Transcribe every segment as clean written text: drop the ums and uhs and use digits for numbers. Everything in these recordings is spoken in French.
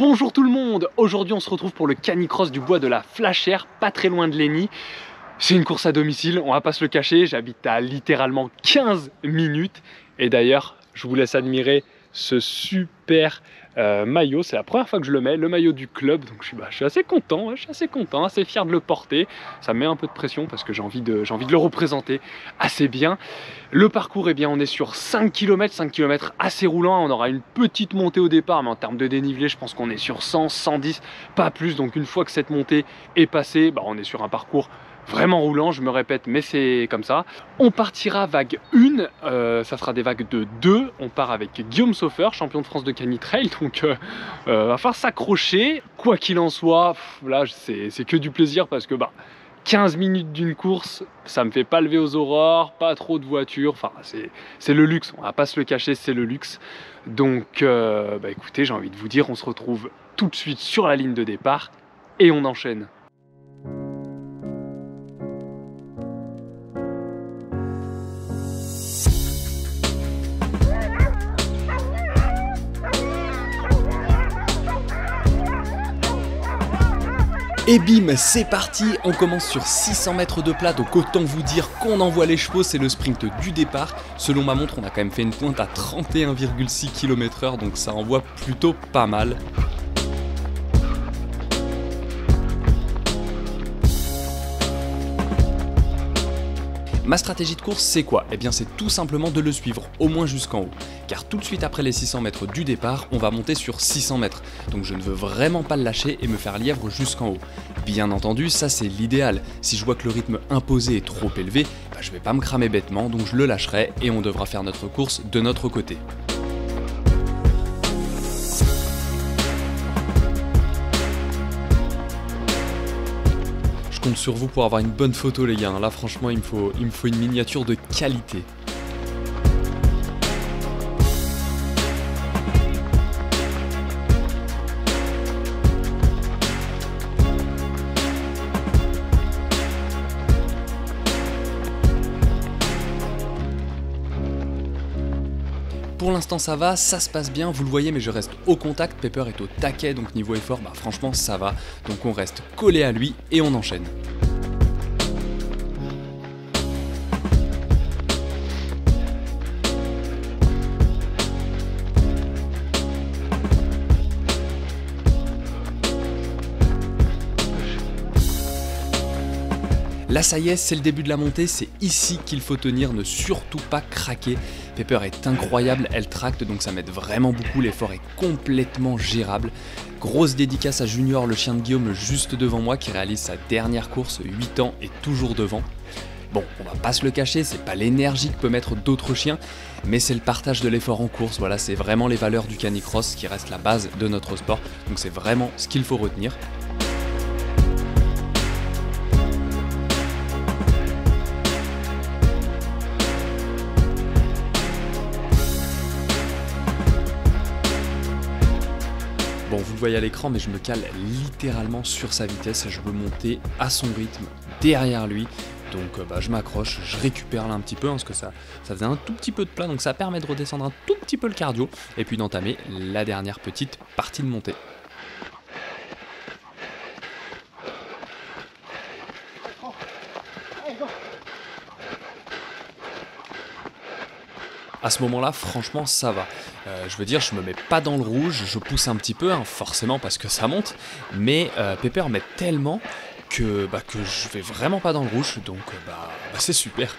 Bonjour tout le monde, aujourd'hui on se retrouve pour le canicross du bois de la Flachère, pas très loin de Lény. C'est une course à domicile, on va pas se le cacher, j'habite à littéralement 15 minutes. Et d'ailleurs, je vous laisse admirer ce super maillot, c'est la première fois que je le mets, le maillot du club. Donc je suis assez content, assez fier de le porter. Ça me met un peu de pression parce que j'ai envie de le représenter assez bien. Le parcours, eh bien, on est sur 5 km assez roulant. On aura une petite montée au départ, mais en termes de dénivelé, je pense qu'on est sur 100, 110, pas plus. Donc une fois que cette montée est passée, on est sur un parcours vraiment roulant, je me répète, mais c'est comme ça. On partira vague 1, ça sera des vagues de 2. On part avec Guillaume Sauffer, champion de France de canitrail, donc va falloir s'accrocher. Quoi qu'il en soit, là c'est que du plaisir parce que 15 minutes d'une course, ça me fait pas lever aux aurores, pas trop de voitures, enfin c'est le luxe, on va pas se le cacher, c'est le luxe. Donc écoutez, j'ai envie de vous dire, on se retrouve tout de suite sur la ligne de départ et on enchaîne. Et bim, c'est parti, on commence sur 600 mètres de plat, donc autant vous dire qu'on envoie les chevaux, c'est le sprint du départ. Selon ma montre, on a quand même fait une pointe à 31,6 km/h, donc ça envoie plutôt pas mal. Ma stratégie de course, c'est quoi? Eh bien, c'est tout simplement de le suivre, au moins jusqu'en haut. Car tout de suite après les 600 mètres du départ, on va monter sur 600 mètres. Donc je ne veux vraiment pas le lâcher et me faire lièvre jusqu'en haut. Bien entendu, ça c'est l'idéal. Si je vois que le rythme imposé est trop élevé, je vais pas me cramer bêtement, donc je le lâcherai et on devra faire notre course de notre côté. Je compte sur vous pour avoir une bonne photo les gars, là franchement il me faut une miniature de qualité. Pour l'instant ça va, ça se passe bien, vous le voyez, mais je reste au contact. Pepper est au taquet, donc niveau effort, franchement ça va. Donc on reste collé à lui et on enchaîne. Là ça y est, c'est le début de la montée, c'est ici qu'il faut tenir, ne surtout pas craquer. Pepper est incroyable, elle tracte donc ça m'aide vraiment beaucoup, l'effort est complètement gérable. Grosse dédicace à Junior, le chien de Guillaume juste devant moi qui réalise sa dernière course, 8 ans et toujours devant. Bon, on va pas se le cacher, c'est pas l'énergie que peut mettre d'autres chiens, mais c'est le partage de l'effort en course, voilà, c'est vraiment les valeurs du canicross qui restent la base de notre sport, donc c'est vraiment ce qu'il faut retenir. Bon, vous le voyez à l'écran, mais je me cale littéralement sur sa vitesse. Je veux monter à son rythme derrière lui. Donc je m'accroche, je récupère là un petit peu, parce que ça faisait un tout petit peu de plat. Donc ça permet de redescendre un tout petit peu le cardio. Et puis d'entamer la dernière petite partie de montée. À ce moment-là, franchement, ça va. Je veux dire, je me mets pas dans le rouge, je pousse un petit peu, forcément parce que ça monte, mais Pepper m'aide tellement que je vais vraiment pas dans le rouge, donc c'est super.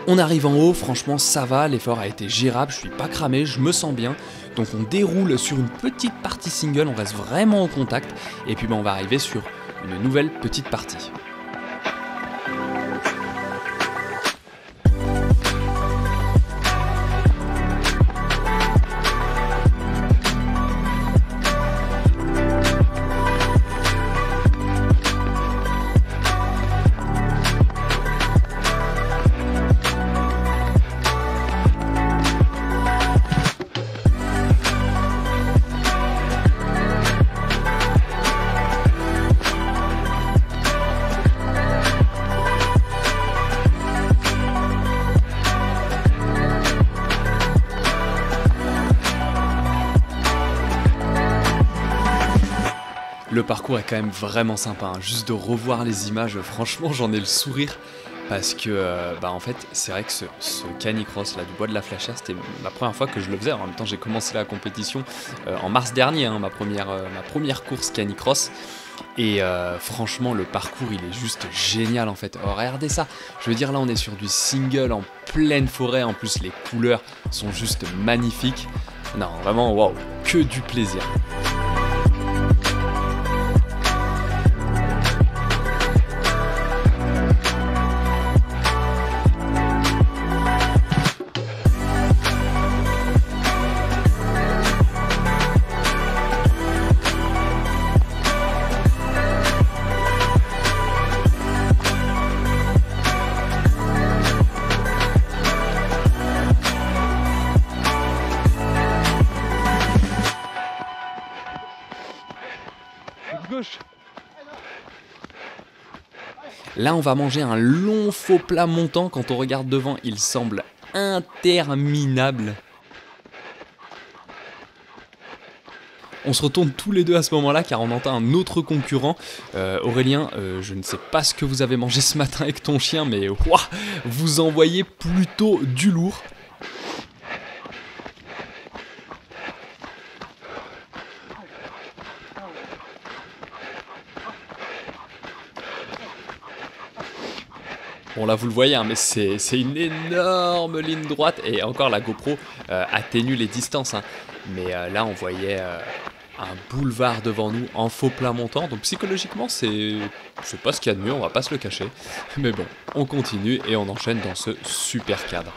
On arrive en haut, franchement ça va, l'effort a été gérable, je suis pas cramé, je me sens bien. Donc on déroule sur une petite partie single, on reste vraiment au contact. Et puis on va arriver sur une nouvelle petite partie. Le parcours est quand même vraiment sympa, hein. Juste de revoir les images, franchement j'en ai le sourire. Parce que, en fait, c'est vrai que ce canicross là, du bois de la Flachère, c'était la première fois que je le faisais. En même temps, j'ai commencé la compétition en mars dernier, hein, ma première course canicross. Et franchement, le parcours, il est juste génial en fait. Oh, regardez ça, je veux dire, là, on est sur du single en pleine forêt. En plus, les couleurs sont juste magnifiques. Non, vraiment, waouh, que du plaisir. Gauche. Là, on va manger un long faux plat montant. Quand on regarde devant, il semble interminable. On se retourne tous les deux à ce moment-là car on entend un autre concurrent. Aurélien, je ne sais pas ce que vous avez mangé ce matin avec ton chien, mais ouah, vous envoyez plutôt du lourd. Bon là vous le voyez, hein, mais c'est une énorme ligne droite et encore la GoPro atténue les distances. Hein. Mais là on voyait un boulevard devant nous en faux plat montant. Donc psychologiquement c'est pas ce qu'il y a de mieux, on va pas se le cacher. Mais bon, on continue et on enchaîne dans ce super cadre.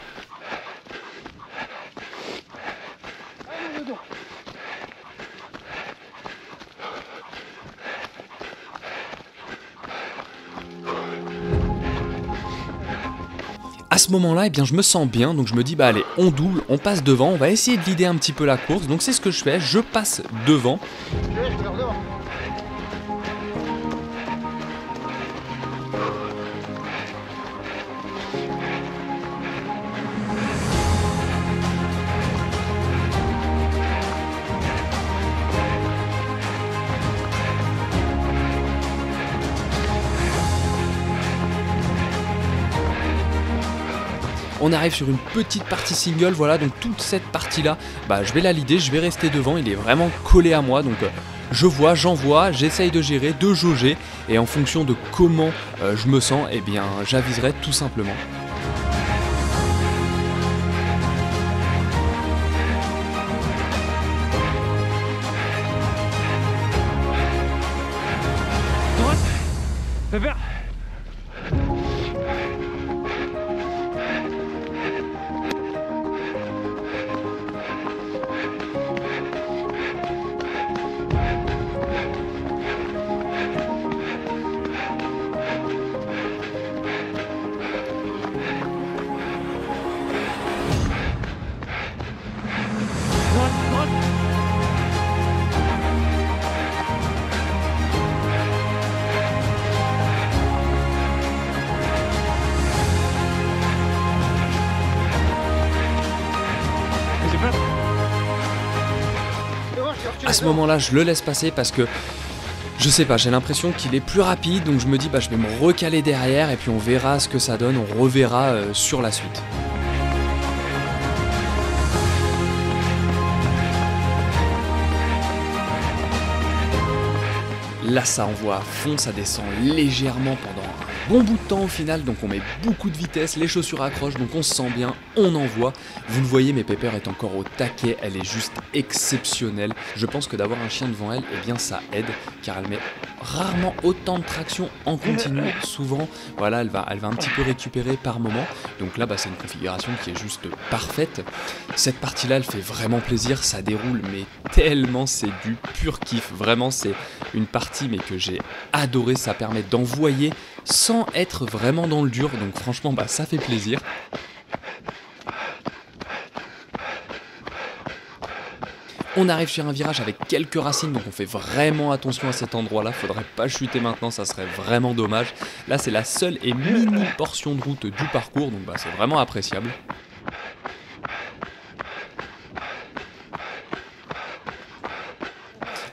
À ce moment-là, eh bien, je me sens bien, donc je me dis, bah allez, on double, on passe devant, on va essayer de vider un petit peu la course. Donc c'est ce que je fais, je passe devant. On arrive sur une petite partie single, voilà, donc toute cette partie-là, je vais la leader, je vais rester devant, il est vraiment collé à moi, donc je vois, j'envoie, j'essaye de gérer, de jauger, et en fonction de comment je me sens, eh bien, j'aviserai tout simplement. Droite, Pépère. À ce moment-là, je le laisse passer parce que je sais pas, j'ai l'impression qu'il est plus rapide, donc je me dis je vais me recaler derrière et puis on verra ce que ça donne, on reverra sur la suite. Là ça envoie à fond, ça descend légèrement pendant un bon bout de temps au final, donc on met beaucoup de vitesse, les chaussures accrochent, donc on se sent bien, on envoie. Vous le voyez, mes Pepper est encore au taquet, elle est juste exceptionnelle. Je pense que d'avoir un chien devant elle, eh bien ça aide, car elle met rarement autant de traction en continu. Souvent, voilà, elle va un petit peu récupérer par moment. Donc là, c'est une configuration qui est juste parfaite. Cette partie-là, elle fait vraiment plaisir, ça déroule, mais tellement, c'est du pur kiff. Vraiment, c'est une partie mais que j'ai adoré, ça permet d'envoyer sans être vraiment dans le dur, donc franchement ça fait plaisir. On arrive sur un virage avec quelques racines, donc on fait vraiment attention à cet endroit-là, faudrait pas chuter maintenant, ça serait vraiment dommage. Là c'est la seule et mini portion de route du parcours, donc c'est vraiment appréciable.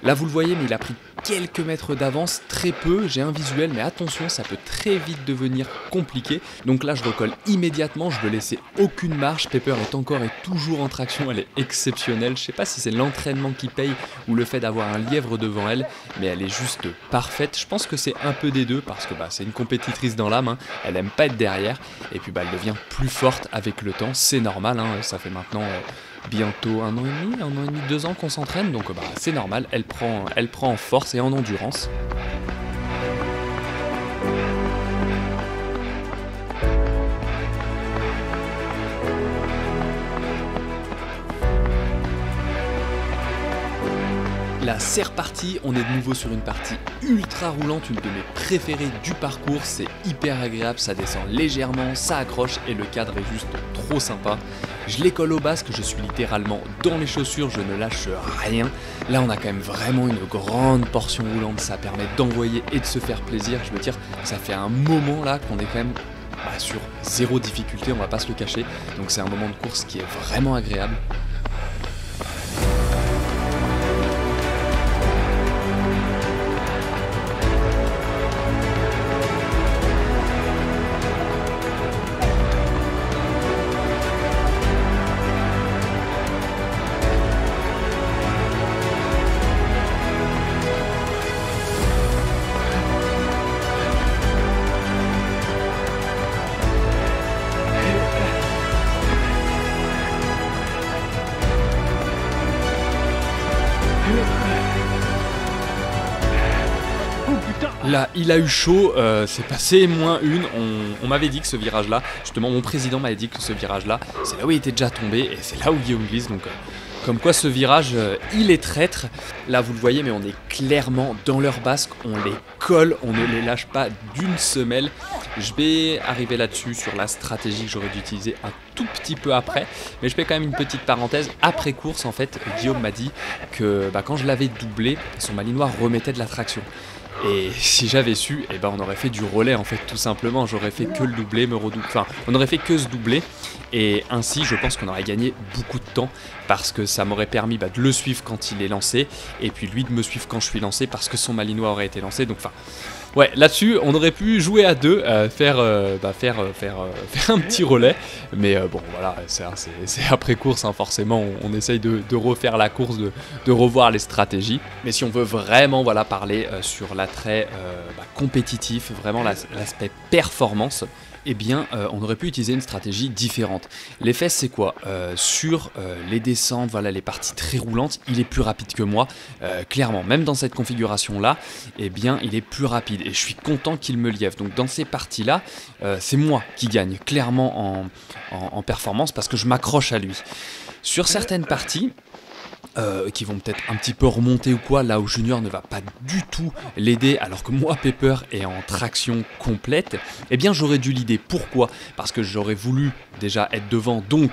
Là vous le voyez, mais il a pris quelques mètres d'avance, très peu, j'ai un visuel, mais attention, ça peut très vite devenir compliqué. Donc là je recolle immédiatement, je veux laisser aucune marge. Pepper est encore et toujours en traction, elle est exceptionnelle. Je sais pas si c'est l'entraînement qui paye ou le fait d'avoir un lièvre devant elle, mais elle est juste parfaite. Je pense que c'est un peu des deux parce que c'est une compétitrice dans l'âme, hein. Elle aime pas être derrière et puis elle devient plus forte avec le temps, c'est normal, hein. Ça fait maintenant bientôt 1 an et demi, 2 ans qu'on s'entraîne, donc c'est normal, elle prend en force et en endurance. Là c'est reparti, on est de nouveau sur une partie ultra roulante, une de mes préférées du parcours, c'est hyper agréable, ça descend légèrement, ça accroche et le cadre est juste trop sympa. Je les colle au basque, je suis littéralement dans les chaussures, je ne lâche rien. Là on a quand même vraiment une grande portion roulante, ça permet d'envoyer et de se faire plaisir. Je veux dire, ça fait un moment là qu'on est quand même sur 0 difficulté, on va pas se le cacher. Donc c'est un moment de course qui est vraiment agréable. Là, il a eu chaud, c'est passé -1. On m'avait dit que ce virage-là, justement, mon président m'avait dit que ce virage-là, c'est là où il était déjà tombé et c'est là où Guillaume glisse. Donc, comme quoi ce virage, il est traître. Là, vous le voyez, mais on est clairement dans leur basque. On les colle, on ne les lâche pas d'une semelle. Je vais arriver là-dessus sur la stratégie que j'aurais dû utiliser un tout petit peu après. Mais je fais quand même une petite parenthèse. Après course, en fait, Guillaume m'a dit que quand je l'avais doublé, son malinois remettait de la traction. Et si j'avais su, on aurait fait du relais en fait, tout simplement. J'aurais fait que le doubler, me redoubler. Enfin, on aurait fait que se doubler. Et ainsi, je pense qu'on aurait gagné beaucoup de temps parce que ça m'aurait permis de le suivre quand il est lancé et puis lui de me suivre quand je suis lancé parce que son malinois aurait été lancé. Donc, ouais, là-dessus, on aurait pu jouer à deux, faire un petit relais. Mais bon, voilà, c'est après course, hein, forcément, on essaye de refaire la course, de revoir les stratégies. Mais si on veut vraiment parler sur l'attrait compétitif, vraiment l'aspect performance, on aurait pu utiliser une stratégie différente. L'effet, c'est quoi ? Sur les descentes, les parties très roulantes, il est plus rapide que moi. Clairement, même dans cette configuration-là, il est plus rapide. Et je suis content qu'il me liève. Donc dans ces parties-là, c'est moi qui gagne, clairement en performance, parce que je m'accroche à lui. Sur certaines parties, qui vont peut-être un petit peu remonter ou quoi, là où Junior ne va pas du tout l'aider, alors que moi, Pepper est en traction complète, j'aurais dû l'aider. Pourquoi ? Parce que j'aurais voulu déjà être devant, donc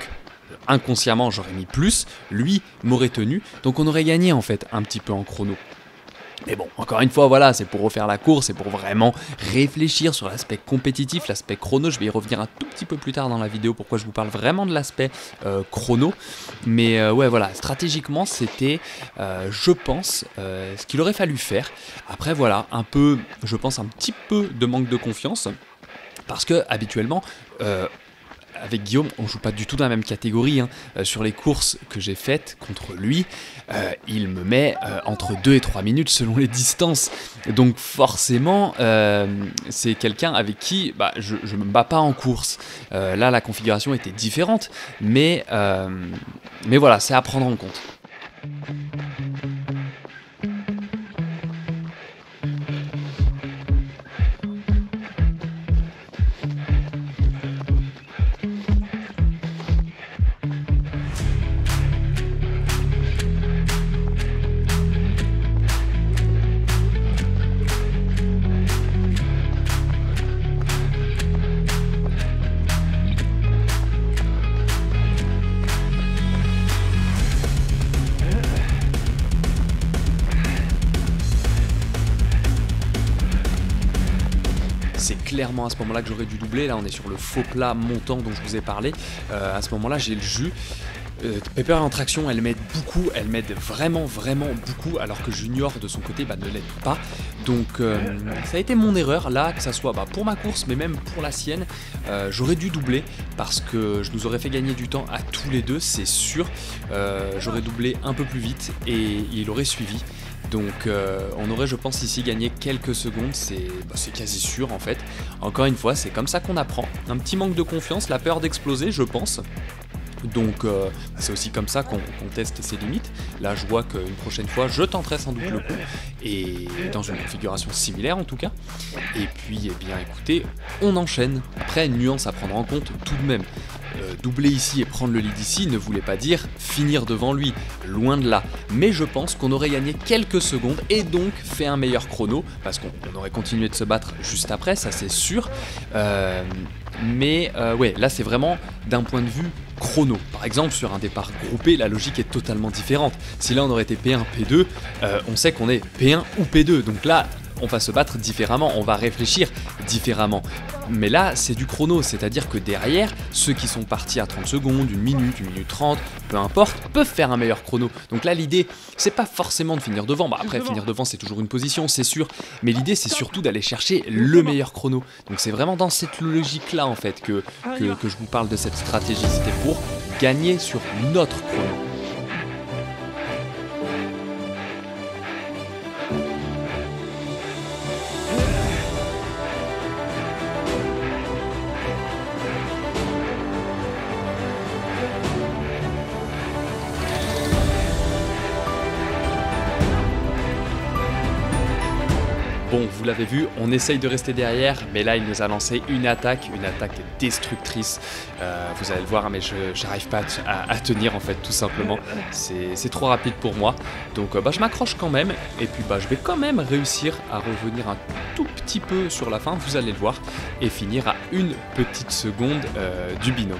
inconsciemment j'aurais mis plus, lui m'aurait tenu, donc on aurait gagné en fait un petit peu en chrono. Mais bon, encore une fois, c'est pour refaire la course, c'est pour vraiment réfléchir sur l'aspect compétitif, l'aspect chrono. Je vais y revenir un tout petit peu plus tard dans la vidéo, pourquoi je vous parle vraiment de l'aspect chrono. Mais stratégiquement, c'était, je pense, ce qu'il aurait fallu faire. Après, un peu, je pense, un petit peu de manque de confiance, parce que habituellement, avec Guillaume, on joue pas du tout dans la même catégorie. Sur les courses que j'ai faites contre lui, il me met entre 2 et 3 minutes selon les distances. Donc forcément, c'est quelqu'un avec qui je ne me bats pas en course. Là, la configuration était différente, mais voilà, c'est à prendre en compte. C'est clairement à ce moment-là que j'aurais dû doubler. Là, on est sur le faux plat montant dont je vous ai parlé. À ce moment-là, j'ai le jus. Pepper est en traction, elle m'aide beaucoup, elle m'aide vraiment beaucoup, alors que Junior de son côté ne l'aide pas. Donc ça a été mon erreur là, que ça soit pour ma course mais même pour la sienne. J'aurais dû doubler parce que je nous aurais fait gagner du temps à tous les deux, c'est sûr. J'aurais doublé un peu plus vite et il aurait suivi. Donc on aurait, je pense, ici gagné quelques secondes, c'est quasi sûr en fait. Encore une fois, c'est comme ça qu'on apprend. Un petit manque de confiance, la peur d'exploser, je pense. Donc c'est aussi comme ça qu'on teste ses limites. Là je vois qu'une prochaine fois je tenterai sans doute le coup, et dans une configuration similaire en tout cas. Et puis eh bien écoutez, on enchaîne. Après, une nuance à prendre en compte tout de même. Doubler ici et prendre le lead ici ne voulait pas dire finir devant lui, loin de là. Mais je pense qu'on aurait gagné quelques secondes et donc fait un meilleur chrono, parce qu'on aurait continué de se battre juste après, ça c'est sûr. Ouais, là c'est vraiment d'un point de vue chrono. Par exemple, sur un départ groupé, la logique est totalement différente. Si là on aurait été P1, P2, on sait qu'on est P1 ou P2. Donc là, on va se battre différemment, on va réfléchir différemment. Mais là, c'est du chrono, c'est-à-dire que derrière, ceux qui sont partis à 30 secondes, 1 minute 30, peu importe, peuvent faire un meilleur chrono. Donc là, l'idée, c'est pas forcément de finir devant. Après, finir devant, c'est toujours une position, c'est sûr. Mais l'idée, c'est surtout d'aller chercher le meilleur chrono. Donc c'est vraiment dans cette logique-là, en fait, que je vous parle de cette stratégie. C'était pour gagner sur notre chrono. Bon, vous l'avez vu, on essaye de rester derrière, mais là il nous a lancé une attaque destructrice. Vous allez le voir, mais je n'arrive pas à tenir en fait, tout simplement. C'est trop rapide pour moi. Donc je m'accroche quand même, et puis je vais quand même réussir à revenir un tout petit peu sur la fin, vous allez le voir, et finir à une petite seconde du binôme.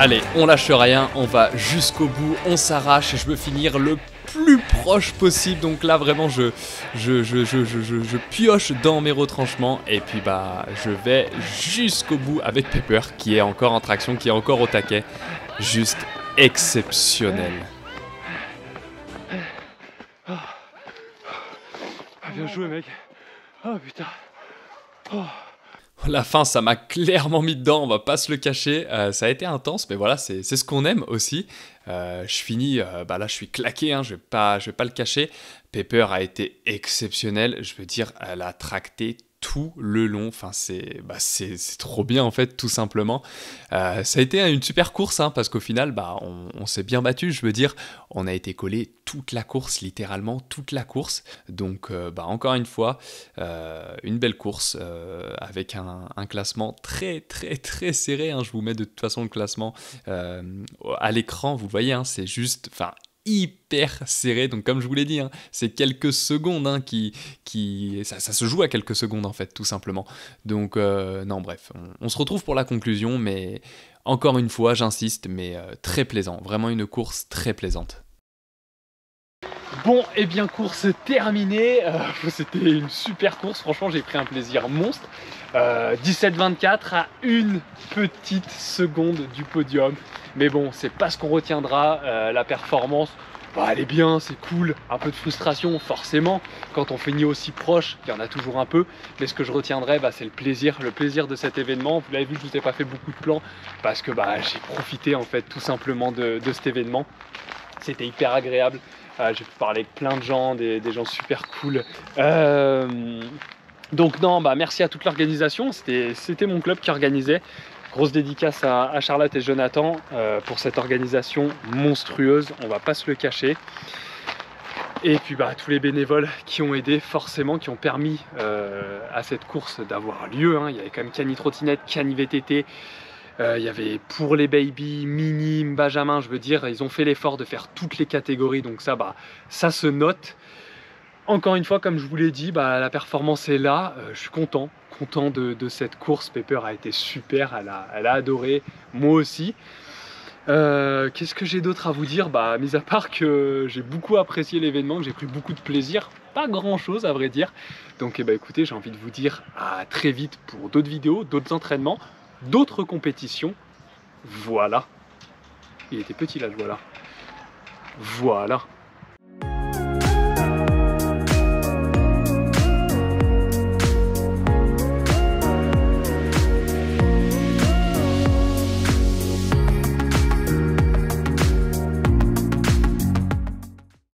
Allez, on lâche rien, on va jusqu'au bout, on s'arrache et je veux finir le plus proche possible. Donc là vraiment je pioche dans mes retranchements et puis je vais jusqu'au bout avec Pepper qui est encore en traction, qui est encore au taquet. Juste exceptionnel. Bien joué mec. Oh putain. Oh. La fin, ça m'a clairement mis dedans, on va pas se le cacher. Ça a été intense, mais voilà, c'est ce qu'on aime aussi. Je finis, là je suis claqué, hein, je vais pas le cacher. Pepper a été exceptionnelle, je veux dire, elle a tracté tout le long, enfin c'est trop bien en fait, tout simplement. Ça a été une super course, hein, parce qu'au final on s'est bien battu, je veux dire, on a été collé toute la course, littéralement toute la course. Donc encore une fois, une belle course avec un classement très serré, hein. Je vous mets de toute façon le classement à l'écran, vous voyez, hein, c'est juste, hyper serré. Donc comme je vous l'ai dit, hein, c'est quelques secondes, hein, ça se joue à quelques secondes en fait, tout simplement. Donc non, bref, on se retrouve pour la conclusion, mais encore une fois j'insiste, mais très plaisant, vraiment une course très plaisante. Bon, et bien course terminée, c'était une super course, franchement j'ai pris un plaisir monstre. 17-24 à une petite seconde du podium, mais bon, c'est pas ce qu'on retiendra. La performance, elle est bien, c'est cool, un peu de frustration forcément, quand on finit aussi proche, il y en a toujours un peu, mais ce que je retiendrai, c'est le plaisir de cet événement. Vous l'avez vu, je vous ai pas fait beaucoup de plans, parce que j'ai profité en fait tout simplement de cet événement. C'était hyper agréable. J'ai pu parler avec plein de gens, des gens super cool. Donc non, merci à toute l'organisation, c'était mon club qui organisait. Grosse dédicace à Charlotte et Jonathan pour cette organisation monstrueuse, on va pas se le cacher. Et puis tous les bénévoles qui ont aidé forcément, qui ont permis à cette course d'avoir lieu. Il y avait quand même Cani Trottinette, Cani VTT, il y avait pour les baby, minimes, benjamin, je veux dire, ils ont fait l'effort de faire toutes les catégories, donc ça, ça se note. Encore une fois, comme je vous l'ai dit, la performance est là, je suis content de cette course. Pepper a été super, elle a adoré, moi aussi. Qu'est-ce que j'ai d'autre à vous dire? Mis à part que j'ai beaucoup apprécié l'événement, que j'ai pris beaucoup de plaisir, pas grand chose à vrai dire. Donc écoutez, j'ai envie de vous dire à très vite pour d'autres vidéos, d'autres entraînements, d'autres compétitions. Voilà. Il était petit là, voilà. Voilà.